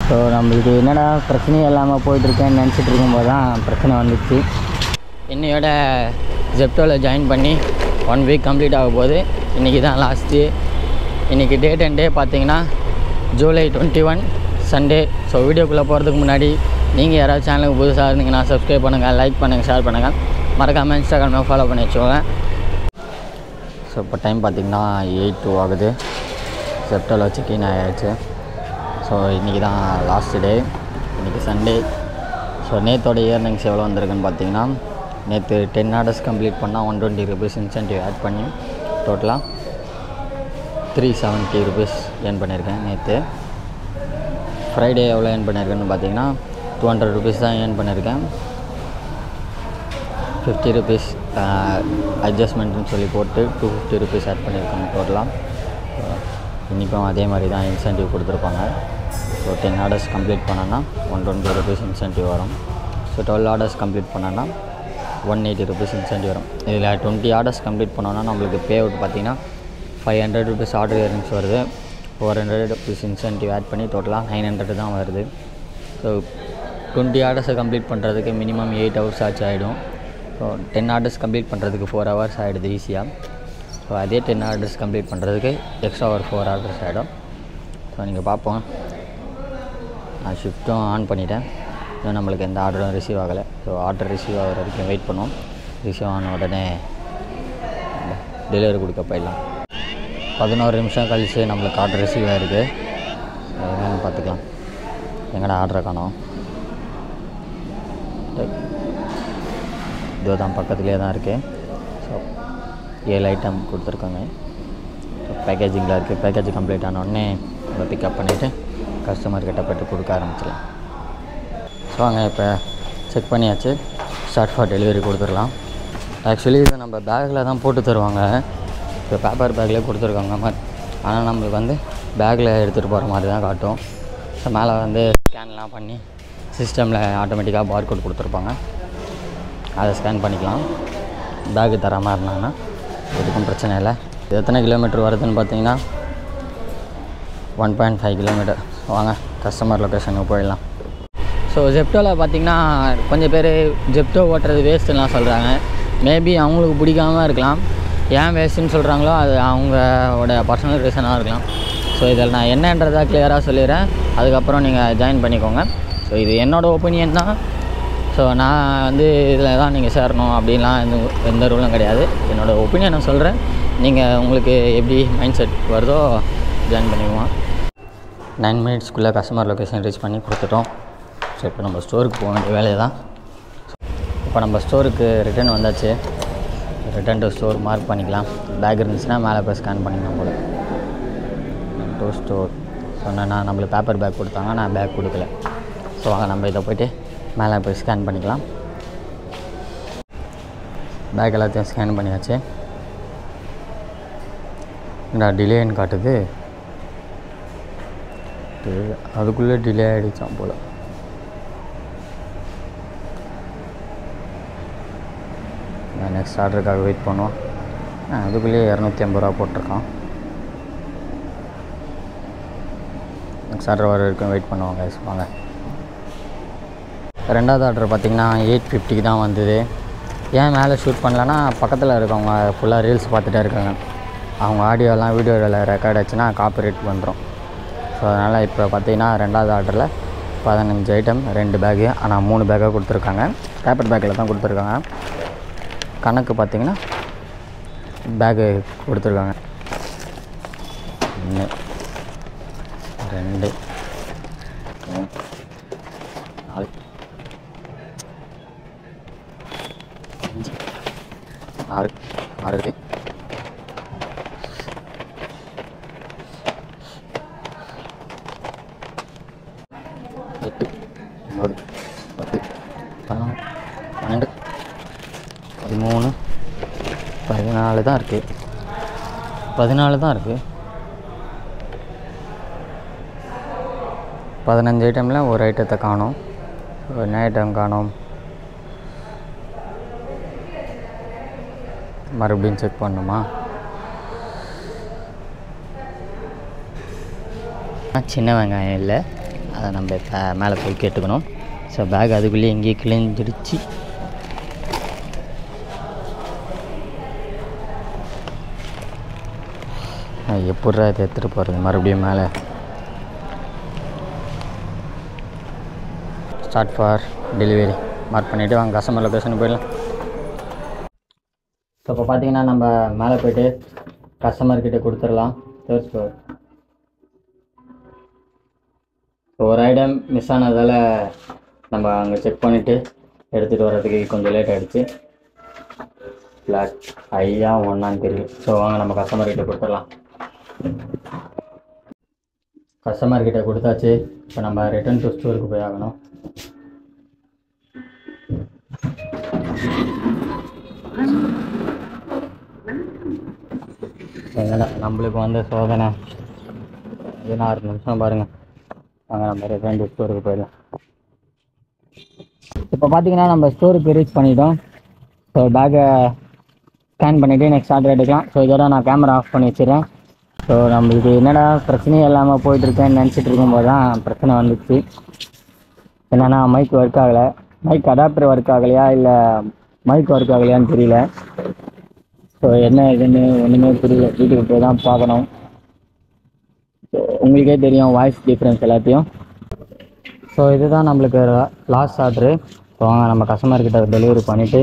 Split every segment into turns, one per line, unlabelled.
So நம்மளுக்கு என்னடா பிரச்சனையே இல்லாமல் போயிட்டுருக்கேன்னு நினச்சிட்டு இருக்கும்போது தான் பிரச்சனை வந்துச்சு. என்னையோட ஜெப்டோவில் ஜாயின் பண்ணி 1 வீக் கம்ப்ளீட் ஆக போகுது. இன்றைக்கி தான் லாஸ்ட்டு. இன்றைக்கி டேட் அண்ட் டே பார்த்தீங்கன்னா ஜூலை 21 சண்டே. ஸோ வீடியோக்குள்ளே போகிறதுக்கு முன்னாடி நீங்கள் யாராவது சேனலுக்கு புதுசாக இருந்தீங்கன்னா சப்ஸ்கிரைப் பண்ணுங்கள், லைக் பண்ணுங்கள், ஷேர் பண்ணுங்கள், மறக்காமல் இன்ஸ்டாகிராமில் ஃபாலோ பண்ணி வச்சுக்கோங்க. ஸோ இப்போ டைம் பார்த்திங்கன்னா 8:02 ஆகுது. ஜெப்டோவில் செக்இன் ஆகிடுச்சு. ஸோ இன்றைக்கி தான் லாஸ்ட்டு டே, இன்றைக்கி சண்டே. ஸோ நேற்றோட இயர்னிங்ஸ் எவ்வளோ வந்திருக்குன்னு பார்த்தீங்கன்னா, நேற்று 10 ஆர்டர்ஸ் கம்ப்ளீட் பண்ணால் 120 rupees இன்சென்டிவ் ஆட் பண்ணி டோட்டலாக 370 rupees ஏர்ன் பண்ணியிருக்கேன். நேற்று ஃப்ரைடே எவ்வளோ ஏர்ன் பண்ணியிருக்கேன்னு பார்த்தீங்கன்னா 200 rupees தான் ஏர்ன் பண்ணியிருக்கேன். 50 rupees அட்ஜஸ்ட்மெண்ட்டுன்னு சொல்லி போட்டு 250 rupees ஆட் பண்ணியிருக்காங்க டோட்டலாக. இன்றைக்கும் அதே மாதிரி தான் இன்சென்டிவ் கொடுத்துருப்பாங்க. ஸோ 10 ஆர்டர்ஸ் கம்ப்ளீட் பண்ணோன்னா 120 rupees இன்சென்டிவ் வரும். ஸோ 12 ஆர்டர்ஸ் கம்ப்ளீட் பண்ணோன்னா 180 rupees இன்சென்டிவ் வரும். இதில் 20 ஆர்டர்ஸ் கம்ப்ளீட் பண்ணோன்னா நம்மளுக்கு பே அவுட் பார்த்திங்கன்னா 500 rupees ஆர்டர் இயரிங்ஸ் வருது. 400 rupees இன்சென்டிவ் ஆட் பண்ணி டோட்டலாக 900 தான் வருது. ஸோ 20 ஆர்டர்ஸை கம்ப்ளீட் பண்ணுறதுக்கு மினிமம் 8 hours ஆச்சு ஆகிடும். ஸோ 10 ஆர்டர்ஸ் கம்ப்ளீட் பண்ணுறதுக்கு 4 hours ஆகிடுது ஈஸியாக. ஸோ அதே 10 ஆர்டர்ஸ் கம்ப்ளீட் பண்ணுறதுக்கு எக்ஸ்ட்ரா ஒரு 4 hours ஆகிடும். ஸோ நீங்கள் பார்ப்போம். நான் ஷிஃப்ட்டும் ஆன் பண்ணிட்டேன். இன்னும் நம்மளுக்கு எந்த ஆர்டரும் ரிசீவ் ஆகலை. ஸோ ஆர்டர் ரிசீவ் ஆகிற வரைக்கும் வெயிட் பண்ணுவோம். ரிசீவ் ஆன உடனே டெலிவரி கொடுக்க போயிடலாம். 11 நிமிஷம் கழித்து நம்மளுக்கு ஆர்டர் ரிசீவ் ஆகிருக்கு. என்னென்னு பார்த்துக்கலாம். எங்கடா ஆர்டரை காணோம். இதோ தான் பக்கத்துலேயே தான் இருக்குது. ஸோ 7 ஐட்டம் கொடுத்துருக்காங்க. ஸோ பேக்கேஜிங்கில் இருக்குது. பேக்கேஜ் கம்ப்ளீட் ஆனோடனே நம்ம பிக்கப் பண்ணிவிட்டு கஸ்டமர்கிட்ட போய்ட்டு கொடுக்க ஆரம்பிச்சிடலாம். ஸோ அங்கே இப்போ செக் பண்ணியாச்சு. ஸ்டார்ட் ஃபார் டெலிவரி கொடுத்துடலாம். ஆக்சுவலி இதை நம்ம பேக்கில் தான் போட்டு தருவாங்க. இப்போ பேப்பர் பேக்கில் கொடுத்துருக்காங்க மாதிரி. ஆனால் நம்மளுக்கு வந்து பேக்கில் எடுத்துகிட்டு போகிற மாதிரி தான் காட்டும். ஸோ மேலே வந்து ஸ்கேன்லாம் பண்ணி சிஸ்டமில் ஆட்டோமேட்டிக்காக பார்கோட் கொடுத்துருப்பாங்க. அதை ஸ்கேன் பண்ணிக்கலாம். பேக்கு தராமல் இருந்தாங்கன்னா எதுக்கும் பிரச்சனை இல்லை. இது எத்தனை கிலோமீட்டர் வருதுன்னு பார்த்தீங்கன்னா 1.5 கிலோமீட்டர். வாங்க கஸ்டமர் லொக்கேஷனுக்கு போயிடலாம். ஸோ ஜெப்டோவில் பார்த்திங்கன்னா கொஞ்சம் பேர் ஜெப்டோ ஓட்டுறது வேஸ்ட்டுலாம் சொல்கிறாங்க. மேபி அவங்களுக்கு பிடிக்காமல் இருக்கலாம். ஏன் வேஸ்ட்டுன்னு சொல்கிறாங்களோ அது அவங்களோட பர்சனல் ரீசனாக இருக்கலாம். ஸோ இதில் நான் என்னன்றதை கிளியராக சொல்லிடுறேன். அதுக்கப்புறம் நீங்கள் ஜாயின் பண்ணிக்கோங்க. ஸோ இது என்னோடய ஒப்பீனியன் தான். ஸோ நான் வந்து இதில் தான் நீங்கள் சேரணும் அப்படின்லாம் எந்த ரூலும் கிடையாது. என்னோடய ஒப்பீனியனை சொல்கிறேன். நீங்கள் உங்களுக்கு எப்படி மைண்ட் செட் வருதோ ஜாயின் பண்ணிக்குவோம். 9 minutesக்குள்ளே கஸ்டமர் லொக்கேஷன் ரீச் பண்ணி கொடுத்துட்டோம். ஸோ இப்போ நம்ம ஸ்டோருக்கு போக வேண்டிய வேலையை தான். இப்போ நம்ம ஸ்டோருக்கு ரிட்டர்ன் வந்தாச்சு. ரிட்டர்ன் டு ஸ்டோர் மார்க் பண்ணிக்கலாம். பேக் இருந்துச்சுன்னா மேலே போய் ஸ்கேன் பண்ணிக்கலாம் போல். டு ஸ்டோர் சொன்னேன்னா நம்மளுக்கு பேப்பர் பேக் கொடுத்தாங்க. நான் பேக் கொடுக்கல. ஸோ வாங்க நம்ம இதை போய்ட்டு மேலே போய் ஸ்கேன் பண்ணிக்கலாம். பேக் எல்லாத்தையும் ஸ்கேன் பண்ணியாச்சு. என்ன டிலேன்னு காட்டுது. அதுக்குள்ளே டிலே ஆகிடுச்சான் போல். நான் நெக்ஸ்ட் ஆர்டருக்காக வெயிட் பண்ணுவோம். அதுக்குள்ளேயே 250 ரூபா போட்டிருக்கான். நெக்ஸ்ட் ஆர்டர் வர வரைக்கும் வெயிட் பண்ணுவாங்க. வாங்க. ரெண்டாவது ஆர்டர் பார்த்திங்கன்னா 850 தான் வந்தது. ஏன் மேலே ஷூட் பண்ணலன்னா பக்கத்தில் இருக்கவங்க ஃபுல்லாக ரீல்ஸ் பார்த்துட்டே இருக்காங்க. அவங்க ஆடியோலாம் வீடியோவில் ரெக்கார்ட் ஆச்சுன்னா காப்பிரைட் பண்ணுறோம். ஸோ அதனால் இப்போ பார்த்திங்கன்னா ரெண்டாவது ஆர்டரில் 15 ஐட்டம் 2 பேக்கு. ஆனால் 3 பேக்காக கொடுத்துருக்காங்க. பேப்பர் பேக்கில் தான் கொடுத்துருக்காங்க. கணக்கு பார்த்திங்கன்னா பேக்கு கொடுத்துருக்காங்க. 1 2 4 5 6 6 8 9 10 11 12 13 14 தான் இருக்குது. 14 தான் இருக்குது. 15 ஐட்டமில் ஒரு ஐட்டத்தை காணோம். என்ன ஐட்டம் காணோம்? மறுபடியும் செக் பண்ணணுமா? சின்ன வெங்காயம் இல்லை, அதை நம்ம இப்போ மேலே போய் கேட்டுக்கணும். ஸோ பேக் அதுக்குள்ளேயே எங்கேயே கிழிஞ்சிடுச்சு. எப்பட்றா இதை எடுத்துகிட்டு போகிறது மறுபடியும் மேலே? ஸ்டார்ட் ஃபார் டெலிவரி மார்க் பண்ணிவிட்டு வாங்க கஸ்டமர் லொக்கேஷனுக்கு போயிடலாம். ஸோ இப்போ பார்த்தீங்கன்னா நம்ம மேலே போய்ட்டு கஸ்டமர்கிட்ட கொடுத்துடலாம். Third floor. ஸோ ஒரு ஐட்டம் மிஸ் ஆனதால் நம்ம அங்கே செக் பண்ணிவிட்டு எடுத்துகிட்டு வர்றதுக்கு கொஞ்சம் லேட் ஆகிடுச்சு. ஃப்ளாட் ஐயா ஒன்றான்னு தெரியும். ஸோ வாங்க நம்ம கஸ்டமர்கிட்ட கொடுத்துடலாம். கஸ்டமர்கிட்ட கொடுத்தாச்சு. இப்போ நம்ம ரிட்டர்ன் டு ஸ்டோருக்கு போய் ஆகணும். என்னடா நம்மளுக்கு வந்து சோதனை 16 நிமிஷம் பாருங்கள். வாங்க நம்ம ரிட்டர்ன் டு ஸ்டோருக்கு போயிடலாம். இப்போ பார்த்தீங்கன்னா நம்ம ஸ்டோருக்கு ரீச் பண்ணிட்டோம். ஸோ பேக்கை ஸ்கேன் பண்ணிவிட்டு நெக்ஸ்ட் ஆர்டர் எடுக்கலாம். ஸோ இதோட நான் கேமரா ஆஃப் பண்ணி வச்சுருக்கேன். ஸோ நம்மளுக்கு என்னடா பிரச்சனையே இல்லாமல் போயிட்டுருக்கேன்னு நினச்சிட்டு இருக்கும்போது தான் பிரச்சனை வந்துச்சு. என்னென்னா மைக் ஒர்க் ஆகலை. மைக் அடாப்டர் ஒர்க் ஆகலையா இல்லை மைக் ஒர்க் ஆகலையான்னு தெரியல. ஸோ என்ன இதுன்னு ஒன்றுமே புரியல. வீட்டுக்கு போய் தான் பார்க்கணும். ஸோ உங்களுக்கே தெரியும் வாய்ஸ் டிஃப்ரென்ஸ் எல்லாத்தையும். ஸோ இதுதான் நம்மளுக்கு லாஸ்ட் ஆர்டரு. ஸோ வாங்க நம்ம கஸ்டமர்கிட்ட டெலிவரி பண்ணிவிட்டு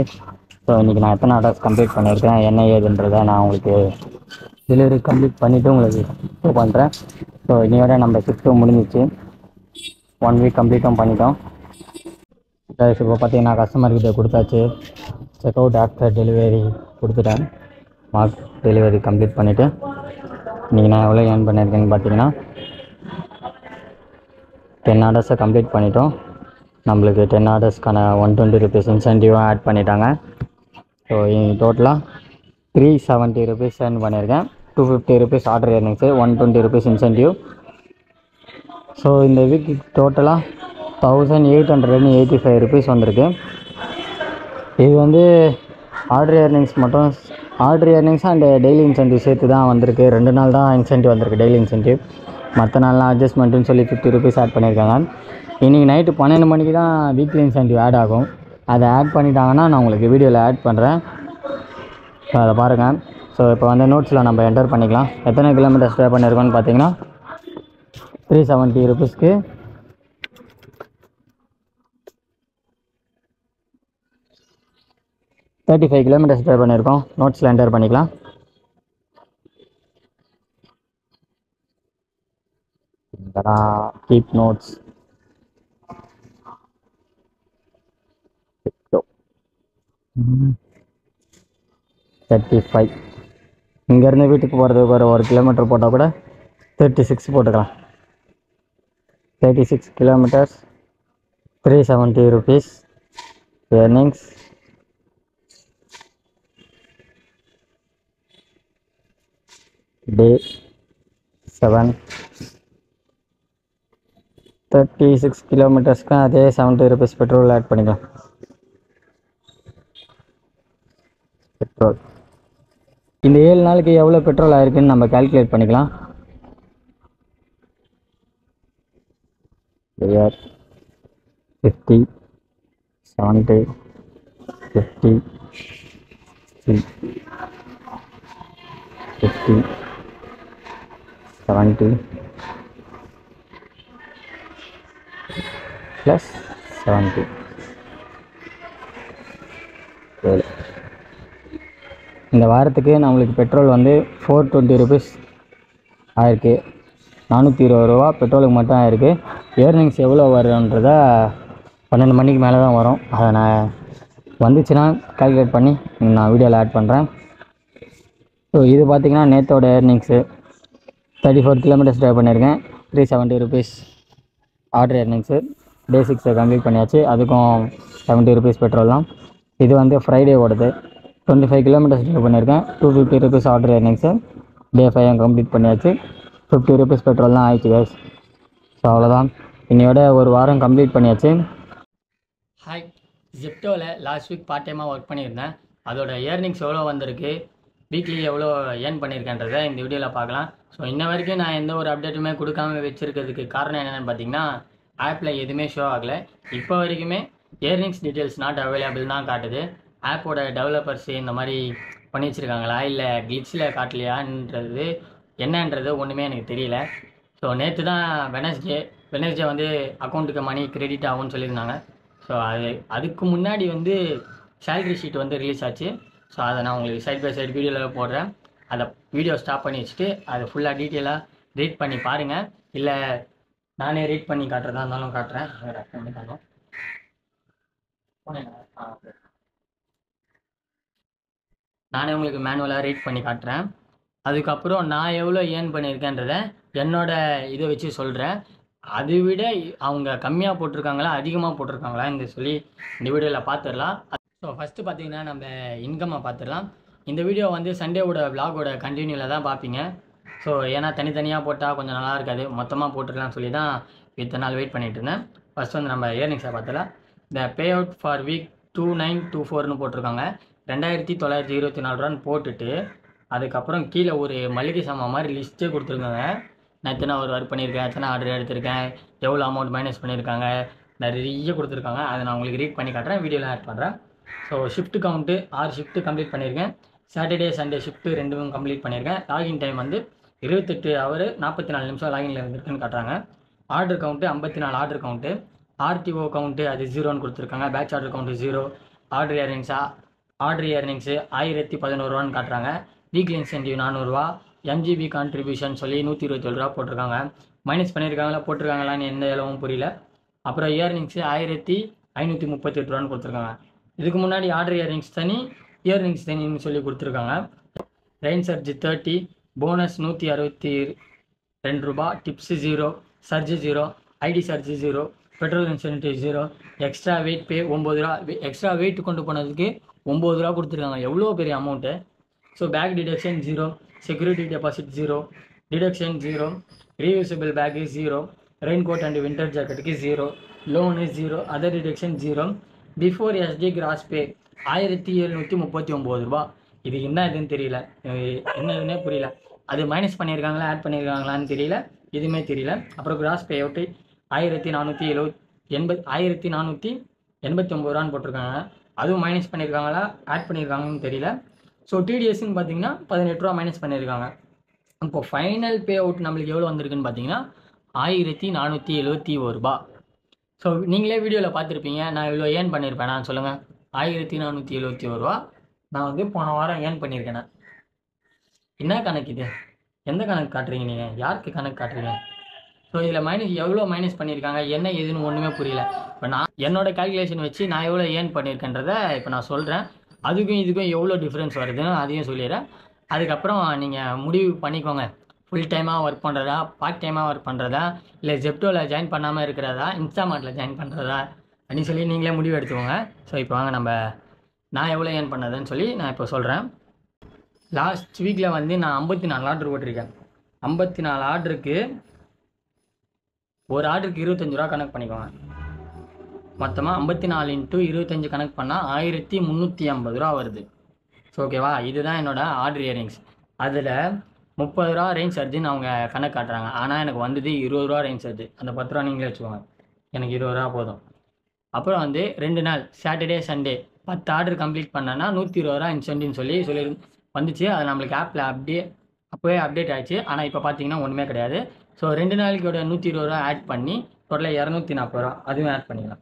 ஸோ இன்றைக்கி நான் எத்தனை ஆர்டர்ஸ் கம்ப்ளீட் பண்ணியிருக்கேன் என்ன ஏதுன்றதை நான் உங்களுக்கு டெலிவரி கம்ப்ளீட் பண்ணிவிட்டு உங்களுக்கு ஷோ பண்ணுறேன். ஸோ இன்னையோட நம்ம ஷிஃப்ட்டும் முடிஞ்சிச்சு. 1 வீக் கம்ப்ளீட்டும் பண்ணிட்டோம். இப்போ பார்த்தீங்கன்னா கஸ்டமர்கிட்ட கொடுத்தாச்சு. செக் அவுட் ஆஃப்டர் டெலிவரி கொடுத்துட்டேன். மார்க் டெலிவரி கம்ப்ளீட் பண்ணிவிட்டு இன்றைக்கி நான் எவ்வளோ ஏர்ன் பண்ணியிருக்கேன்னு பார்த்தீங்கன்னா 10 ஆர்டர்ஸை கம்ப்ளீட் பண்ணிட்டோம். நம்மளுக்கு 10 ஆர்டர்ஸ்க்கான 120 rupees இன்சென்டிவும் ஆட் பண்ணிட்டாங்க. ஸோ டோட்டலாக 370 rupees ஏர்ன் பண்ணியிருக்கேன். 250 rupees order earnings, 120 rupees incentive. So இந்த வீக்கு டோட்டலாக 1885 rupees வந்திருக்கு. இது வந்து ஆர்டர் ஏர்னிங்ஸ் மட்டும். Order earnings and daily incentive சேர்த்து தான் வந்திருக்கு. 2 நாள் தான் இன்சென்டிவ் வந்திருக்கு, டெய்லி இன்சென்டிவ். மற்ற நாள்லாம் அட்ஜஸ்ட்மெண்ட்டுன்னு சொல்லி 50 rupees ஆட் பண்ணியிருக்காங்க. இன்றைக்கி நைட்டு 12 மணிக்கு தான் வீக்லி இன்சென்டிவ் ஆட் ஆகும். அதை ஆட் பண்ணிட்டாங்கன்னா நான் உங்களுக்கு வீடியோவில் ஆட் பண்ணுறேன். ஸோ அதை பாருங்கள். ஸோ இப்போ வந்து நோட்ஸில் நம்ம என்டர் பண்ணிக்கலாம். எத்தனை கிலோமீட்டர் ஸ்டே பண்ணியிருக்கோன்னு பார்த்தீங்கன்னா 370 rupeesக்கு 35 kilometers ஸ்டே பண்ணியிருக்கோம். நோட்ஸில் என்டர் பண்ணிக்கலாம். Keep notes. இங்கேருந்து வீட்டுக்கு போகிறதுக்கு ஒரு கிலோமீட்டர் போட்டால் கூட 36 போட்டுக்கலாம். 36 kilometers 370 rupees earnings. Day 7 36 kilometersக்கு அதே 70 rupees பெட்ரோல் ஆட் பண்ணிக்கலாம். பெட்ரோல் இந்த 7 நாளுக்கு எவ்வளோ பெட்ரோல் ஆயிருக்குன்னு நம்ம கால்குலேட் பண்ணிக்கலாம். 50 70 50 50 70 ப்ளஸ் 70 7. இந்த வாரத்துக்கு நம்மளுக்கு பெட்ரோல் வந்து 420 rupees ஆயிருக்கு. 420 ரூபா பெட்ரோலுக்கு மட்டும் ஆயிருக்கு. ஏர்னிங்ஸ் எவ்வளோ வருன்றத 12 மணிக்கு மேலே தான் வரும். அதை நான் வந்துச்சுன்னா கால்குலேட் பண்ணி நான் வீடியோவில் ஆட் பண்ணுறேன். ஸோ இது பார்த்திங்கன்னா நேற்றோட ஏர்னிங்ஸு 34 kilometers ட்ரைவ் பண்ணியிருக்கேன். 370 rupees ஆர்டர் ஏர்னிங்ஸு. டே 6 கம்ப்ளீட் பண்ணியாச்சு. அதுக்கும் 70 rupees பெட்ரோல் தான். இது வந்து ஃப்ரைடே ஓடுது. 25 kilometers ட்ரைவ் பண்ணியிருக்கேன். 250 rupees ஆர்டர் ஏர்னிங்ஸு. டே 5 கம்ப்ளீட் பண்ணியாச்சு. 50 rupees பெட்ரோல் தான் ஆயிடுச்சு கைஸ். ஸோ அவ்வளோதான். இன்னையோட ஒரு வாரம் கம்ப்ளீட் பண்ணியாச்சு. ஹாய், ஜெப்டோவில் லாஸ்ட் வீக் பார்ட் டைமாக ஒர்க் பண்ணியிருந்தேன். அதோட ஏர்னிங்ஸ் எவ்வளோ வந்திருக்கு, வீக்லி எவ்வளோ ஏர்ன் பண்ணியிருக்கேன்றதை இந்த வீடியோவில் பார்க்கலாம். ஸோ இன்ன வரைக்கும் நான் எந்த ஒரு அப்டேட்டுமே கொடுக்காம வச்சுருக்கிறதுக்கு காரணம் என்னென்னு பார்த்தீங்கன்னா, ஆப்பில் எதுவுமே ஷோ ஆகலை. இப்போ வரைக்குமே ஏர்னிங்ஸ் டீட்டெயில்ஸ் நாட் அவைலபிள் தான் காட்டுது. ஆப்போட டெவலப்பர்ஸ் இந்த மாதிரி பண்ணி வச்சுருக்காங்களா இல்லை கிளிச்சில் காட்டலையான்றது என்னன்றது ஒன்றுமே எனக்கு தெரியல. ஸோ நேற்று தான் வெனஸ்டே வந்து அக்கௌண்ட்டுக்கு மணி கிரெடிட் ஆகும்னு சொல்லியிருந்தாங்க. ஸோ அதுக்கு முன்னாடி வந்து சேலரி ஷீட் வந்து ரிலீஸ் ஆச்சு. ஸோ அதை நான் உங்களுக்கு சைட் பை சைடு வீடியோவில் போடுறேன். அதை வீடியோ ஸ்டாப் பண்ணி வச்சுட்டு அதை ஃபுல்லாக டீட்டெயிலாக ரீட் பண்ணி பாருங்கள். இல்லை நானே ரீட் பண்ணி காட்டுறதா இருந்தாலும் காட்டுறேன். நானே உங்களுக்கு மேனுவலாக ரீட் பண்ணி காட்டுறேன். அதுக்கப்புறம் நான் எவ்வளோ ஏர்ன் பண்ணியிருக்கேன்றதை என்னோட இதை வச்சு சொல்கிறேன். அதை விட அவங்க கம்மியாக போட்டிருக்காங்களா அதிகமாக போட்டிருக்காங்களா இந்த சொல்லி இந்த வீடியோவில் பார்த்துடலாம். ஸோ ஃபஸ்ட்டு பார்த்தீங்கன்னா நம்ம இன்கம்மை பார்த்துடலாம். இந்த வீடியோ வந்து சண்டேவோட விலாகோட கண்டினியூவில் தான் பார்ப்பீங்க. ஸோ ஏன்னா தனித்தனியாக போட்டால் கொஞ்சம் நல்லா இருக்காது, மொத்தமாக போட்டுடலாம்னு சொல்லி தான் இத்தனை நாள் வெயிட் பண்ணிகிட்டு இருந்தேன். ஃபஸ்ட் வந்து நம்ம ஏர்னிங்ஸை பார்த்துலாம். இந்த பே அவுட் ஃபார் வீக் 2924னு போட்டிருக்காங்க. 2924 ரூபான்னு போட்டுட்டு அதுக்கப்புறம் கீழே ஒரு மளிகை சாமான் மாதிரி லிஸ்ட்டே கொடுத்துருக்காங்க. நான் எத்தனை ஒர்க் பண்ணியிருக்கேன், எத்தனை ஆர்டர் எடுத்திருக்கேன், எவ்வளோ அமௌண்ட் மைனஸ் பண்ணியிருக்காங்க, நிறைய கொடுத்துருக்காங்க. அதை நான் உங்களுக்கு ரீட் பண்ணி காட்டுறேன், வீடியோவில் ஆட் பண்ணுறேன். So shift count 6 shift complete பண்ணியிருக்கேன். சாட்டர்டே சண்டே ஷிஃப்ட்டு 2 கம்ப்ளீட் பண்ணியிருக்கேன். லாகின் டைம் வந்து 28 ஹவர் 44 நிமிஷம் லாகின்ல இருந்துருக்குன்னு காட்டுறாங்க. Order count 54 order count. RTO count அது 0ன்னு கொடுத்துருக்காங்க. Batch order count 0. Order earnings 1011 ரூபான்னு காட்டுறாங்க. வீக்லி இன்சென்டிவ் 400 ரூபா. எம்ஜிபி கான்ட்ரிபியூஷன் சொல்லி 127 ரூபா போட்டிருக்காங்க. மைனஸ் போட்டிருக்காங்களான்னு எந்த அளவும் புரியல. அப்புறம் இயர்னிங்ஸு 1538 ரூபான்னு கொடுத்துருக்காங்க. இதுக்கு முன்னாடி ஆர்டர் இயர்னிங்ஸ் தனின்னு சொல்லி கொடுத்துருக்காங்க. ரெயின் சர்ஜ் 30, போனஸ் 162 ரூபா, tips 0, surge 0, ID surge 0, petrol incentive 0, extra wait pay 9 ரூபா. எக்ஸ்ட்ரா வெயிட் கொண்டு போனதுக்கு 9 ரூபா கொடுத்துருக்காங்க. எவ்வளோ பெரிய amount. So bag deduction 0, security deposit 0, deduction 0, reusable bag 0, raincoat and winter ஜாக்கெட்டுக்கு 0, loan 0, other deduction 0, before ST gross pay 1739 ரூபா. இது என்ன இதுன்னு தெரியல, என்னதுன்னே புரியல. அது மைனஸ் பண்ணியிருக்காங்களா ஆட் பண்ணியிருக்காங்களான்னு தெரியல, எதுவுமே தெரியல. அப்புறம் கிராஸ் பே அவுட்டு 1489 ரூபான்னு போட்டிருக்காங்க. அதுவும் மைனஸ் பண்ணியிருக்காங்களா ஆட் பண்ணியிருக்காங்கன்னு தெரியல. ஸோ டிடிஎஸ்ன்னு பார்த்தீங்கன்னா 18 ரூபா மைனஸ் பண்ணியிருக்காங்க. இப்போ ஃபைனல் பே அவுட் நம்மளுக்கு எவ்வளோ வந்திருக்குன்னு பார்த்தீங்கன்னா 1471 ரூபா. ஸோ நீங்களே வீடியோவில் பார்த்துருப்பீங்க நான் இவ்வளோ ஏர்ன் பண்ணியிருப்பேன். நான் சொல்லுங்கள், 1471 ரூபா நான் வந்து போன வாரம் ஏர்ன் பண்ணியிருக்கேன். என்ன கணக்கு இது? எந்த கணக்கு காட்டுறீங்க நீங்கள்? யாருக்கு கணக்கு காட்டுறீங்க? ஸோ இதில் எவ்வளோ மைனஸ் பண்ணியிருக்காங்க என்ன ஏதுன்னு ஒன்றுமே புரியல. இப்போ நான் என்னோட கால்குலேஷன் வச்சு நான் எவ்வளோ ஏர்ன் பண்ணியிருக்கேன்றதை இப்போ நான் சொல்கிறேன். அதுக்கும் இதுக்கும் எவ்வளோ டிஃப்ரென்ஸ் வருதுன்னு அதையும் சொல்லிடுறேன். அதுக்கப்புறம் நீங்கள் முடிவு பண்ணிக்கோங்க, ஃபுல் டைமாக ஒர்க் பண்ணுறதா, பார்ட் டைமாக ஒர்க் பண்ணுறதா, இல்லை ஜெப்டோவில் ஜாயின் பண்ணாமல் இருக்கிறதா, இன்ஸ்டாமார்ட்டில் ஜாயின் பண்ணுறதா அப்படின்னு சொல்லி நீங்களே முடிவு எடுத்துக்கோங்க. ஸோ இப்போ வாங்க நான் எவ்வளோ ஏர்ன் பண்ணதுன்னு சொல்லி நான் இப்போ சொல்கிறேன். லாஸ்ட் வீக்கில் வந்து நான் 54 ஆர்டர் போட்டிருக்கேன். 54 ஆர்டருக்கு ஒரு ஆர்டருக்கு 25 ரூபா கணக்கு பண்ணிக்கோங்க. மொத்தமாக 54 × 25 கணக்கு பண்ணால் 1350 ரூபா வருது. ஸோ ஓகேவா, இதுதான் என்னோடய ஆர்டர் இயரிங்ஸ். அதில் 30 ரூபா ரேஞ்ச் சார்ஜுன்னு அவங்க கணக்கு காட்டுறாங்க. ஆனால் எனக்கு வந்தது 20 ரூபா ரேஞ்ச் சார்ஜ். அந்த 10 ரூபா நீங்களே வச்சுக்கோங்க, எனக்கு 20 ரூபா போதும். அப்புறம் வந்து 2 நாள் சாட்டர்டே சண்டே 10 ஆர்டர் கம்ப்ளீட் பண்ணேன்னா 120 ரூபா இன்சென்டிவ்னு சொல்லி வந்துச்சு. அது நம்மளுக்கு ஆப்பில் அப்போவே அப்டேட் ஆகிடுச்சு. ஆனால் இப்போ பார்த்தீங்கன்னா ஒன்றுமே கிடையாது. ஸோ 2 நாளைக்கோட 120 ரூபா ஆட் பண்ணி டோட்டலாக 240 ரூபா அதுவும் ஆட் பண்ணிக்கலாம்.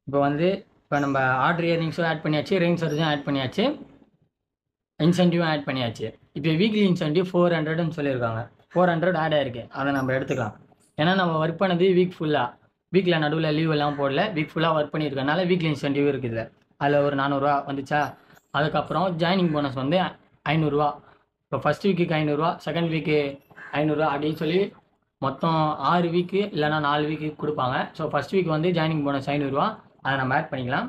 இப்போ நம்ம ஆர்டர் இயர்னிங்ஸும் ஆட் பண்ணியாச்சு, ரெயின் சார்ஜும் ஆட் பண்ணியாச்சு, இன்சென்டிவும் ஆட் பண்ணியாச்சு. இப்போ வீக்லி இன்சென்டிவ் 400ன்னு சொல்லியிருக்காங்க. 400 ஆட் ஆகிருக்கு, அதை நம்ம எடுத்துக்கலாம். ஏன்னா நம்ம ஒர்க் பண்ணது வீக்கில் நடுவில் லீவ் எல்லாம் போடல, வீக் ஃபுல்லாக ஒர்க் பண்ணியிருக்கனால வீக்லி இன்சென்டிவ் இருக்குது. அதில் ஒரு 400 ரூபா வந்துச்சா. அதுக்கப்புறம் ஜாயினிங் போனஸ் வந்து 500 ரூபா. இப்போ ஃபஸ்ட் வீக்குக்கு 500 ரூபா, செகண்ட் வீக்கு 500 ரூபா அப்படின்னு சொல்லி மொத்தம் 6 வீக்கு இல்லைனா 4 வீக்கு கொடுப்பாங்க. ஸோ ஃபஸ்ட் வீக் வந்து ஜாயினிங் போனஸ் 500 ரூபா, அதை நம்ம ஆட் பண்ணிக்கலாம்.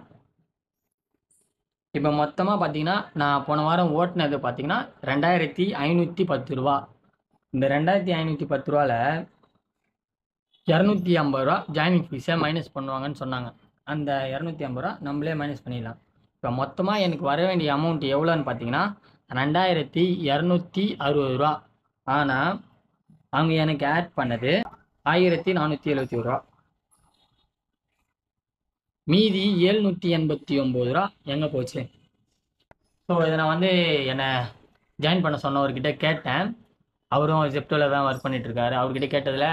இப்போ மொத்தமாக பார்த்தீங்கன்னா நான் போன வாரம் ஓட்டினது பார்த்தீங்கன்னா 2510 ரூபா. இந்த 2510 ரூபாவில் 250 ரூபா ஜாயினிங் ஃபீஸை மைனஸ் பண்ணுவாங்கன்னு சொன்னாங்க. அந்த 250 ரூபா நம்மளே மைனஸ் பண்ணிடலாம். இப்போ மொத்தமாக எனக்கு வர வேண்டிய அமௌண்ட் எவ்வளோன்னு பார்த்தீங்கன்னா 2260 ரூபா. ஆனால் அவங்க எனக்கு ஆட் பண்ணது 1471 ரூபா. மீதி 789 ரூபா எங்கே போச்சு? ஸோ இதை நான் வந்து என்னை ஜாயின் பண்ண சொன்னவர்கிட்ட கேட்டேன். அவரும் ஜெப்டோவில் தான் ஒர்க் பண்ணிகிட்ருக்காரு. அவர்கிட்ட கேட்டதில்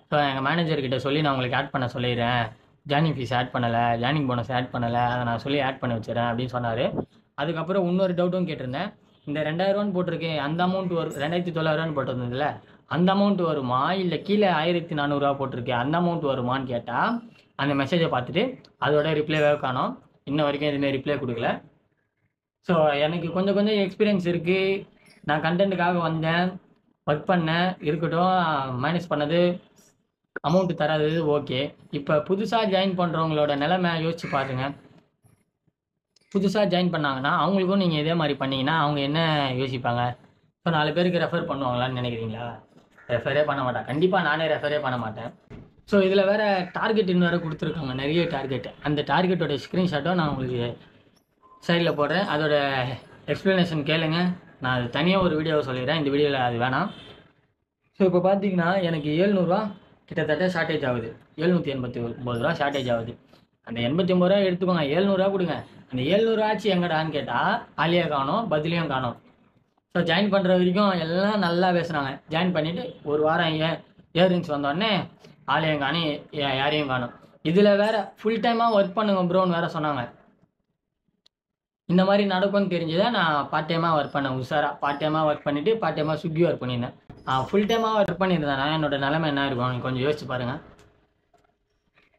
ஸோ எங்கள் மேனேஜர்கிட்ட சொல்லி நான் உங்களுக்கு ஆட் பண்ண சொல்லிடுறேன், ஜாயினிங் ஃபீஸ் ஆட் பண்ணலை, ஜாயினிங் போனஸ் ஆட் பண்ணலை, அதை நான் சொல்லி ஆட் பண்ணி வச்சுறேன் அப்படின்னு சொன்னார். அதுக்கப்புறம் இன்னொரு டவுட்டும் கேட்டிருந்தேன். இந்த 2000 போட்டிருக்கேன், அந்த அமௌண்ட் வரும், 2900 போட்டிருந்ததில்ல, அந்த அமௌண்ட் வருமா, இல்லை கீழே 1400 போட்டிருக்கேன் அந்த அமௌண்ட் வருமானு கேட்டால் அந்த மெசேஜை பார்த்துட்டு அதோட ரிப்ளைவே காணோம். இன்ன வரைக்கும் எதுவுமே ரிப்ளை கொடுக்கல. ஸோ எனக்கு கொஞ்சம் கொஞ்சம் எக்ஸ்பீரியன்ஸ் இருக்குது. நான் கண்டென்ட்டுக்காக வந்தேன், ஒர்க் பண்ணேன், இருக்கட்டும். மைனஸ் பண்ணது அமௌண்ட்டு தராது, ஓகே. இப்போ புதுசாக ஜாயின் பண்ணுறவங்களோட நிலைமை யோசிச்சு பாருங்க. புதுசாக ஜாயின் பண்ணாங்கன்னா அவங்களுக்கும் நீங்கள் இதே மாதிரி பண்ணீங்கன்னா அவங்க என்ன யோசிப்பாங்க? ஸோ 4 பேருக்கு ரெஃபர் பண்ணுவாங்களான்னு நினைக்கிறீங்களா? ரெஃபரே பண்ண மாட்டேன். கண்டிப்பாக நானே ரெஃபரே பண்ண மாட்டேன். ஸோ இதில் வேறு டார்கெட் வேறு கொடுத்துருக்காங்க, நிறைய டார்கெட். அந்த டார்கெட்டோட ஸ்க்ரீன்ஷாட்டும் நான் உங்களுக்கு சைடில் போடுறேன். அதோட எக்ஸ்ப்ளனேஷன் கேளுங்க. நான் அது தனியாக ஒரு வீடியோவை சொல்லிடுறேன், இந்த வீடியோவில் அது வேணாம். ஸோ இப்போ பார்த்தீங்கன்னா எனக்கு 700 ரூபா கிட்டத்தட்ட ஷார்ட்டேஜ் ஆகுது. 789 ரூபா ஷார்ட்டேஜ் ஆகுது. அந்த 89 ரூபா எடுத்துக்கோங்க, 700 ரூபா கொடுங்க. அந்த 700 ஆச்சு எங்கடான்னு கேட்டால் ஆலியா காணும், பதிலையும் காணும். ஸோ ஜாயின் பண்ணுற வரைக்கும் எல்லாம் நல்லா பேசுனாங்க. ஜாயின் பண்ணிவிட்டு ஒரு வாரம் இயரிங்ஸ் வந்தோடனே ஆலயம் காணி, யாரையும் காணும். இதில் வேறு ஃபுல் டைமாக ஒர்க் பண்ணுங்க ப்ரோன்னு வேறு சொன்னாங்க. இந்த மாதிரி நடக்கும்னு தெரிஞ்சுதான் நான் பார்ட் டைமாக ஒர்க் பண்ணேன். உஷாராக பார்ட் டைமாக ஒர்க் பண்ணிவிட்டு பார்ட் டைமாக ஸ்விக்கி ஒர்க் பண்ணியிருந்தேன். ஃபுல் டைமாக ஒர்க் பண்ணியிருந்தேன். நான் என்னோட நிலைமை என்ன இருக்கும் நீங்கள் கொஞ்சம் யோசிச்சு பாருங்கள்.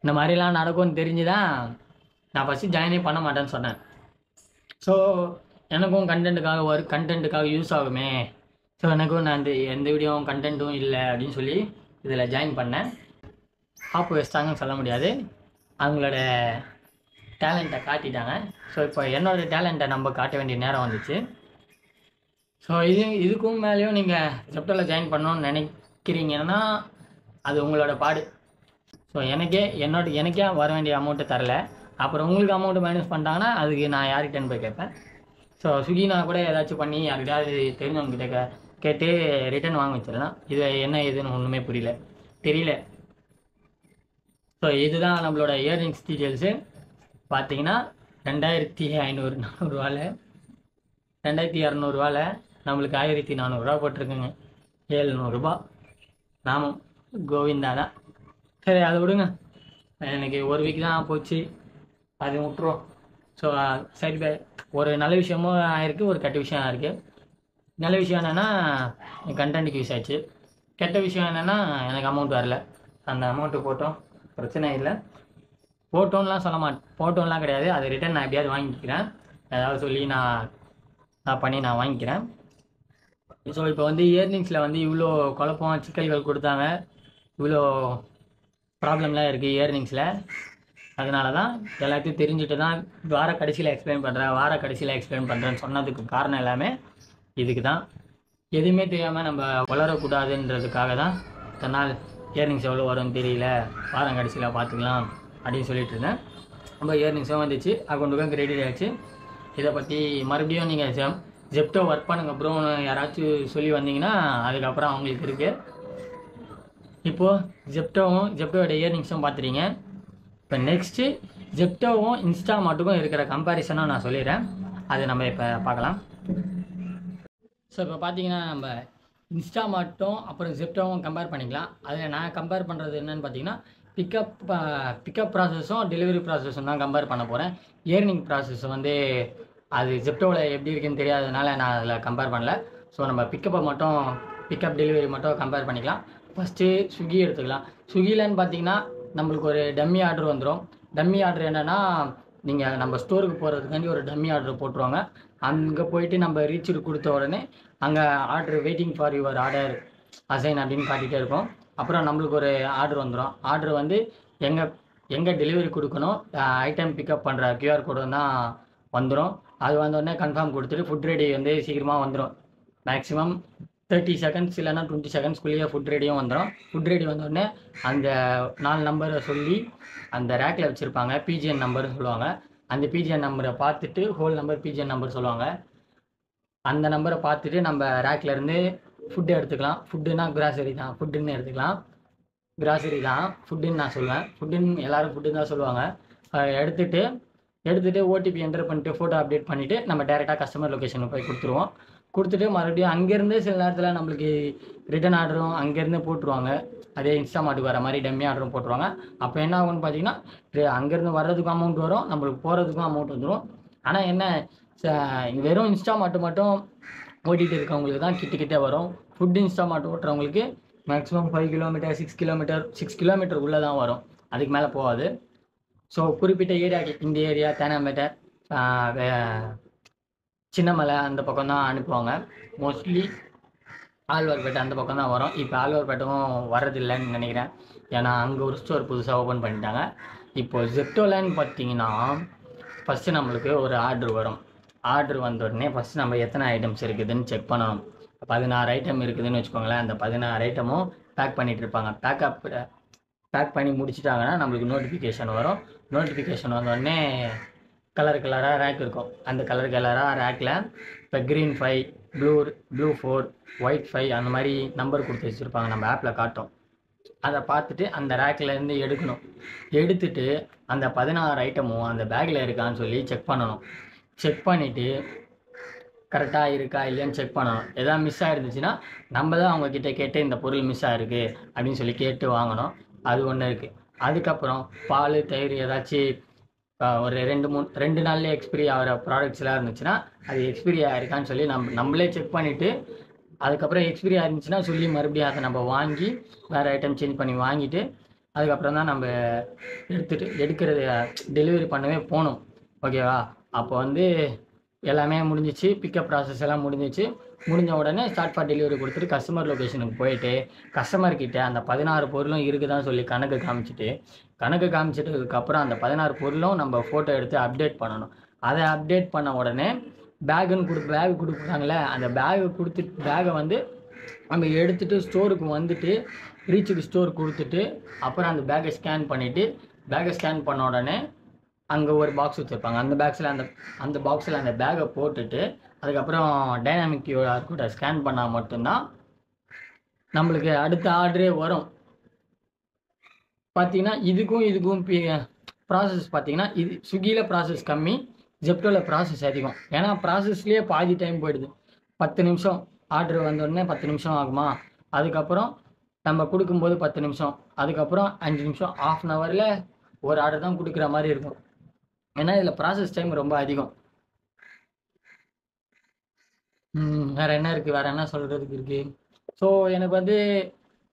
இந்த மாதிரிலாம் நடக்கும்னு தெரிஞ்சு தான் நான் ஃபஸ்ட்டு ஜாயினே பண்ண மாட்டேன்னு சொன்னேன். ஸோ எனக்கும் கண்டென்ட்டுக்காக யூஸ் ஆகுமே. ஸோ எனக்கும் நான் எந்த வீடியோவும் கண்டென்ட்டும் இல்லை அப்படின்னு சொல்லி இதில் ஜாயின் பண்ணேன். ஆப்பு வச்சிட்டாங்கன்னு சொல்ல முடியாது, அவங்களோட டேலண்ட்டை காட்டிட்டாங்க. ஸோ இப்போ என்னோடய டேலண்ட்டை நம்ம காட்ட வேண்டிய நேரம் வந்துச்சு. ஸோ இதுக்கும் மேலேயும் நீங்கள் ஜெப்டோவில் ஜாயின் பண்ணணும்னு நினைக்கிறீங்கன்னா அது உங்களோட பாடு. ஸோ எனக்கே வர வேண்டிய அமௌண்ட்டு தரல, அப்புறம் உங்களுக்கு அமௌண்ட்டு மைனஸ் பண்ணிட்டாங்கன்னா அதுக்கு நான் யார்கிட்டன்னு போய் கேட்பேன். ஸோ ஸ்விக்கி நான் கூட ஏதாச்சும் பண்ணி யார்கிட்டயாவது தெரிஞ்சவங்ககிட்ட கேட்டு ரிட்டர்ன் வாங்க வச்சிடலாம். இது என்ன ஏதுன்னு ஒன்றுமே தெரியல. ஸோ இதுதான் நம்மளோட இயரிங்ஸ் டீட்டெயில்ஸு. பார்த்தீங்கன்னா 2500 2200 நம்மளுக்கு 1400 போட்டிருக்குங்க. 700 ரூபா நாமும் கோவிந்தா தான். சரி அதை விடுங்க, எனக்கு ஒரு வீக் தான் போச்சு, அது விட்டுருவோம். ஸோ சரி, ஒரு நல்ல விஷயமும் ஆயிருக்கு, ஒரு கெட்ட விஷயம் ஆயிருக்கு. நல்ல விஷயம் என்னென்னா கண்டென்ட்டுக்கு யூஸ் ஆச்சு. கெட்ட விஷயம் என்னென்னா எனக்கு அமௌண்ட் வரல. அந்த அமௌண்ட்டு போட்டோம், பிரச்சனை இல்லை. போட்டோன்னெலாம் சொல்ல மாட்டேன், போட்டோன்னெலாம் கிடையாது. அது ரிட்டர்ன் நான் எப்படியாவது வாங்கிக்கிறேன், ஏதாவது சொல்லி நான் பண்ணி நான் வாங்கிக்கிறேன். ஸோ இப்போ வந்து இயர்னிங்ஸில் வந்து இவ்வளோ குழப்பம் சிக்கல்கள் கொடுத்தாங்க, இவ்வளோ ப்ராப்ளம்லாம் இருக்குது இயர்னிங்ஸில். அதனால தான் எல்லாத்தையும் தெரிஞ்சுட்டு தான் வார கடைசியில் எக்ஸ்பிளைன் பண்ணுறேன்னு சொன்னதுக்கு காரணம் எல்லாமே இதுக்கு தான். எதுவுமே தெரியாமல் நம்ம வளரக்கூடாதுன்றதுக்காக தான் தன்னால் இயர்னிங்ஸ் எவ்வளோ வரும்னு தெரியல, வாரம் கடைசியில் பார்த்துக்கலாம் அப்படின்னு சொல்லிட்டு இருந்தேன். ரொம்ப இயர்னிங்ஸும் வந்துச்சு, அக்கௌண்ட்டுக்கும் கிரெடிட் ஆச்சு. இதை பற்றி மறுபடியும் நீங்கள் ஜெப்டோ ஒர்க் பண்ணுங்க ப்ரோன்னு யாராச்சும் சொல்லி வந்தீங்கன்னா அதுக்கப்புறம் அவங்களுக்கு இருக்குது. இப்போது ஜெப்டோவோட இயர்னிங்ஸும் பார்த்துறீங்க. இப்போ நெக்ஸ்ட்டு ஜெப்டோவும் இன்ஸ்டாமார்ட்டுக்கும் இருக்கிற கம்பேரிசனும் நான் சொல்லிடுறேன், அதை நம்ம இப்போ பார்க்கலாம். ஸோ இப்போ பார்த்தீங்கன்னா நம்ம இன்ஸ்டாமார்ட்டும் அப்புறம் ஜெப்டோவும் கம்பேர் பண்ணிக்கலாம். அதில் நான் கம்பேர் பண்ணுறது என்னென்னு பார்த்தீங்கன்னா பிக்கப் ப்ராசஸும் டெலிவரி ப்ராசஸும் தான் கம்பேர் பண்ண போகிறேன். இயர்னிங் ப்ராசஸ் வந்து அது ஜெப்டோவில் எப்படி இருக்குன்னு தெரியாததுனால நான் அதில் கம்பேர் பண்ணல. ஸோ நம்ம பிக்கப் டெலிவரி மட்டும் கம்பேர் பண்ணிக்கலாம். ஃபஸ்ட்டு ஸ்விக்கி எடுத்துக்கலாம். ஸ்விக்கிலன்னு பார்த்தீங்கன்னா நம்மளுக்கு ஒரு டம்மி ஆர்டர் வந்துடும். டம்மி ஆர்டர் என்னென்னா, நீங்கள் நம்ம ஸ்டோருக்கு போகிறதுக்காண்டி ஒரு டம்மி ஆர்டர் போட்டுருவாங்க. அங்கே போயிட்டு நம்ம ரீச் கொடுத்த உடனே அங்கே waiting for your order assign அப்படின்னு காட்டிகிட்டே இருக்கும். அப்புறம் நம்மளுக்கு ஒரு ஆர்டர் வந்துடும். ஆர்டர் வந்து எங்கே டெலிவரி கொடுக்கணும், ஐட்டம் பிக்கப் பண்ணுற கியூஆர் கோடு தான் வந்துடும். அது வந்தோடனே கன்ஃபார்ம் கொடுத்துட்டு ஃபுட் ரெடி வந்து சீக்கிரமாக வந்துடும். மேக்ஸிமம் 30 செகண்ட்ஸ் இல்லைன்னா 20 செகண்ட்ஸ்குள்ளேயே ஃபுட் ரெடியும் வந்துடும். ஃபுட் ரெடி வந்தோடனே அந்த 4 நம்பரை சொல்லி அந்த ரேக்கில் வச்சுருப்பாங்க, பிஜிஎன் நம்பர்னு சொல்லுவாங்க. அந்த பிஜிஎன் நம்பரை பார்த்துட்டு ஹோல் நம்பர் பிஜிஎன் நம்பர் சொல்லுவாங்க. அந்த நம்பரை பார்த்துட்டு நம்ம ரேக்லேருந்து ஃபுட்டு எடுத்துக்கலாம். ஃபுட்டுனா கிராசரி தான், ஃபுட்டுன்னு எடுத்துக்கலாம். கிராசரி தான், ஃபுட்டுன்னு நான் சொல்லுவேன். ஃபுட்டுன்னு எல்லோரும் ஃபுட்டுன்னு தான் சொல்லுவாங்க. எடுத்துகிட்டு ஓடிபி என்டர் பண்ணிட்டு ஃபோட்டோ அப்டேட் பண்ணிவிட்டு நம்ம டேரெக்டாக கஸ்டமர் லொக்கேஷனுக்கு போய் கொடுத்துருவோம். கொடுத்துட்டு மறுபடியும் அங்கேருந்து சில நேரத்தில் நம்மளுக்கு ரிட்டன் ஆர்டரும் அங்கேருந்து போட்டுருவாங்க. அதே இன்ஸ்டாமார்ட்டுக்கு வர மாதிரி டம்மி ஆர்டரும் போட்டுருவாங்க. அப்போ என்ன ஆகும்னு பார்த்தீங்கன்னா, அங்கேருந்து வர்றதுக்கும் அமௌண்ட் வரும், நம்மளுக்கு போகிறதுக்கும் அமௌண்ட் வந்துடும். ஆனால் என்ன, வெறும் இன்ஸ்டாமார்ட் மட்டும் ஓட்டிகிட்டு இருக்கவங்களுக்கு தான் கிட்டே வரும். ஃபுட் இன்ஸ்டாமார்ட் ஓட்டுறவங்களுக்கு மேக்ஸிமம் 5 கிலோமீட்டர் 6 கிலோமீட்டர் உள்ளே தான் வரும், அதுக்கு மேலே போகாது. ஸோ குறிப்பிட்ட ஏரியாவுக்கு இந்த ஏரியா தேனாம்பேட்டை, சின்னமலை அந்த பக்கம் தான் அனுப்புவாங்க. மோஸ்ட்லி ஆழ்வார்பேட்டை அந்த பக்கம் தான் வரும். இப்போ ஆழ்வார்பேட்டும் வர்றதில்லைன்னு நினைக்கிறேன், ஏன்னா அங்கே ஒரு ஸ்டோர் புதுசாக ஓப்பன் பண்ணிட்டாங்க. இப்போது ஜெப்டோலன்னு பார்த்தீங்கன்னா ஃபஸ்ட்டு நம்மளுக்கு ஒரு ஆர்டர் வரும். ஆர்டர் வந்த உடனே ஃபஸ்ட்டு நம்ம எத்தனை ஐட்டம்ஸ் இருக்குதுன்னு செக் பண்ணணும். 16 ஐட்டம் இருக்குதுன்னு வச்சுக்கோங்களேன். அந்த 16 ஐட்டமும் பேக் பண்ணிகிட்டு இருப்பாங்க. பேக் பண்ணி முடிச்சிட்டாங்கன்னா நம்மளுக்கு நோட்டிஃபிகேஷன் வரும். நோட்டிஃபிகேஷன் வந்தோடனே கலராக ரேக் இருக்கும். அந்த கலராக ரேக்கில் இப்போ க்ரீன் 5, ப்ளூ 4, ஒயிட் 5 அந்த மாதிரி நம்பர் கொடுத்து வச்சுருப்பாங்க. நம்ம ஆப்பில் காட்டும். அதை பார்த்துட்டு அந்த ரேக்லேருந்து எடுக்கணும். எடுத்துகிட்டு அந்த 16 ஐட்டமும் அந்த பேக்கில் இருக்கான்னு சொல்லி செக் பண்ணணும். செக் பண்ணிவிட்டு கரெக்டாக இருக்கா இல்லையான்னு செக் பண்ணணும். எதாவது மிஸ் ஆகிருந்துச்சுன்னா நம்ம தான் அவங்கக்கிட்ட கேட்டு இந்த பொருள் மிஸ் ஆகிருக்கு அப்படின்னு சொல்லி கேட்டு வாங்கணும். அது ஒன்று இருக்குது. அதுக்கப்புறம் பால், தயிர் ஏதாச்சும் ஒரு 2 நாள்லேயே எக்ஸ்பிரி ஆகிற ப்ராடக்ட்ஸ்லாம் இருந்துச்சுன்னா அது எக்ஸ்பிரி ஆகிருக்கான்னு சொல்லி நம்மளே செக் பண்ணிவிட்டு, அதுக்கப்புறம் எக்ஸ்பிரி ஆகிருந்துச்சுன்னா சொல்லி மறுபடியும் அதை நம்ம வாங்கி வேறு ஐட்டம் சேஞ்ச் பண்ணி வாங்கிட்டு அதுக்கப்புறம் தான் நம்ம எடுக்கிறது டெலிவரி பண்ணவே போகணும். ஓகேவா? அப்போ வந்து எல்லாமே முடிஞ்சிச்சு, பிக்கப் ப்ராசஸ் எல்லாம் முடிஞ்ச உடனே ஸ்டார்ட் ஃபார் டெலிவரி கொடுத்துட்டு கஸ்டமர் லொக்கேஷனுக்கு போயிட்டு கஸ்டமர்கிட்ட அந்த 16 பொருளும் இருக்குதான்னு சொல்லி கணக்கு காமிச்சிட்டதுக்கப்புறம் அந்த 16 பொருளும் நம்ம ஃபோட்டோ எடுத்து அப்டேட் பண்ணணும். அதை அப்டேட் பண்ண உடனே பேக் கொடுக்குறாங்களே, அந்த பேகை வந்து நம்ம எடுத்துகிட்டு ஸ்டோருக்கு வந்துட்டு ரீச்சுக்கு ஸ்டோர் கொடுத்துட்டு அப்புறம் அந்த பேக்கை ஸ்கேன் பண்ண உடனே அங்கே ஒரு பாக்ஸ் வச்சுருப்பாங்க. அந்த பாக்ஸில் அந்த பேக்கை போட்டுட்டு அதுக்கப்புறம் டைனாமிக் QR கோடை ஸ்கேன் பண்ணால் மட்டும்தான் நம்மளுக்கு அடுத்த ஆர்டரே வரும். பார்த்தீங்கன்னா இதுக்கும் ப்ராசஸ் பார்த்தீங்கன்னா இது ஸ்விக்கியில் ப்ராசஸ் கம்மி, ஜெப்டோவில் ப்ராசஸ் அதிகம். ஏன்னா ப்ராசஸ்லேயே பாதி டைம் போயிடுது. 10 நிமிஷம் ஆர்டர் வந்தோடனே 10 நிமிஷம் ஆகுமா, அதுக்கப்புறம் நம்ம கொடுக்கும்போது 10 நிமிஷம், அதுக்கப்புறம் 5 நிமிஷம், 1/2 ஹவரில் ஒரு ஆர்டர் தான் கொடுக்குற மாதிரி இருக்கும். ஏன்னா இதில் ப்ராசஸ் டைம் ரொம்ப அதிகம். வேறு என்ன சொல்கிறதுக்கு இருக்குது? ஸோ எனக்கு வந்து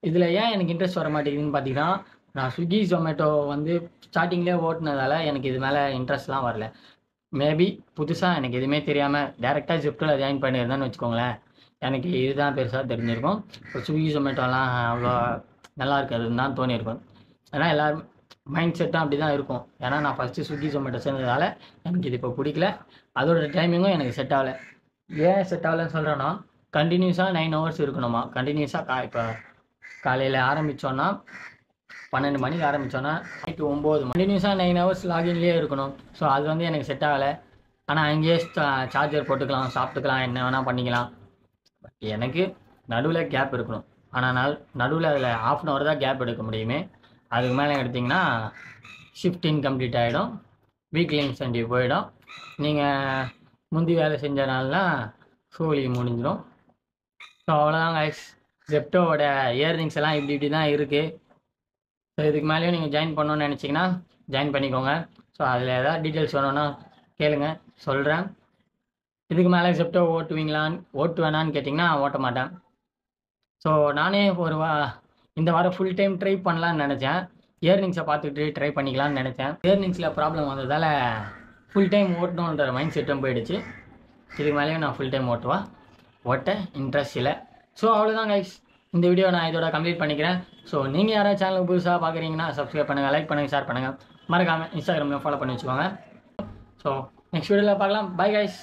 இதில் ஏன் எனக்கு இன்ட்ரெஸ்ட் வர மாட்டேங்குதுன்னு பார்த்தீங்கன்னா, நான் ஸ்விக்கி ஜொமேட்டோ வந்து ஸ்டார்டிங்லேயே ஓட்டினதால எனக்கு இது மேலே இன்ட்ரெஸ்ட்லாம் வரல. மேபி புதுசாக எனக்கு எதுவுமே தெரியாமல் டேரெக்டாக ஜெப்டோவில் ஜாயின் பண்ணியிருந்தேன்னு வச்சுக்கோங்களேன், எனக்கு இதுதான் பெருசாக தெரிஞ்சிருக்கும். இப்போ ஸ்விக்கி ஜொமேட்டோலாம் அவ்வளோ நல்லா இருக்காதுன்னு தான் தோணியிருக்கும். ஏன்னா எல்லோரும் மைண்ட் செட்டும் அப்படி தான் இருக்கும். ஏன்னா நான் ஃபஸ்ட்டு ஸ்விக்கி ஜொமேட்டோ சேர்ந்ததால் எனக்கு இது இப்போ பிடிக்கல. அதோட டைமிங்கும் எனக்கு செட் ஆகலை. ஏன் செட் ஆகலைன்னு சொல்கிறேன்னா, கண்டினியூஸாக 9 ஹவர்ஸ் இருக்கணுமா. கண்டினியூஸாக இப்போ காலையில் ஆரம்பித்தோன்னா 12 மணிக்கு ஆரம்பித்தோன்னா நைட்டு 9 மணி கண்டினியூஸாக 9 ஹவர்ஸ் லாகின்லேயே இருக்கணும். ஸோ அது வந்து எனக்கு செட் ஆகலை. ஆனால் அங்கேயே சார்ஜர் போட்டுக்கலாம், சாப்பிட்டுக்கலாம், என்ன வேணால் பண்ணிக்கலாம். பட் எனக்கு நடுவில் கேப் இருக்கணும். ஆனால் நடுவில் அதில் 1/2 ஹவர் தான் கேப் எடுக்க முடியுமே. அதுக்கு மேலே எடுத்திங்கன்னா ஷிஃப்ட் இன்கம்ப்ளீட் ஆகிடும், வீக்லி இன்சென்டிவ் போயிடும். நீங்கள் முந்தி வேலை செஞ்சனாலாம் கூலி முடிஞ்சிடும். ஸோ அவ்வளோதான் கைஸ். ஜெப்டோவோட இயர்ரிங்ஸ் எல்லாம் இப்படி தான் இருக்குது. ஸோ இதுக்கு மேலேயும் நீங்கள் ஜாயின் பண்ணணுன்னு நினச்சிங்கன்னா ஜாயின் பண்ணிக்கோங்க. ஸோ அதில் ஏதாவது டீட்டெயில்ஸ் வேணும்னா கேளுங்க, சொல்கிறேன். இதுக்கு மேலே ஜெப்டோ ஓட்டுவேனான்னு கேட்டிங்கன்னா ஓட்ட மாட்டேன். ஸோ நானே இந்த வாரம் ஃபுல் டைம் ட்ரை பண்ணலான்னு நினச்சேன். இயர்னிங்ஸை பார்த்துட்டு ட்ரை பண்ணிக்கலான்னு நினச்சேன். இயர்னிங்ஸில் ப்ராப்ளம் வந்ததால் ஃபுல் டைம் ஓட்டணுன்ற மைண்ட் செட்டும் போயிடுச்சு. இதுக்கு மேலேயும் நான் ஃபுல் டைம் ஓட்ட இன்ட்ரெஸ்ட் இல்லை. ஸோ அவ்வளோதான் கைஸ், இந்த வீடியோ நான் இதோட கம்ப்ளீட் பண்ணிக்கிறேன். ஸோ நீங்கள் யாராவது சேனலுக்கு புதுசாக பார்க்குறீங்கன்னா சப்ஸ்கிரைப் பண்ணுங்கள், லைக் பண்ணுங்கள், ஷேர் பண்ணுங்கள், மறக்காமல் இன்ஸ்டாகிராமில் ஃபாலோ பண்ணி வச்சுக்கோங்க. ஸோ நெக்ஸ்ட் வீடியோவில் பார்க்கலாம். Bye guys.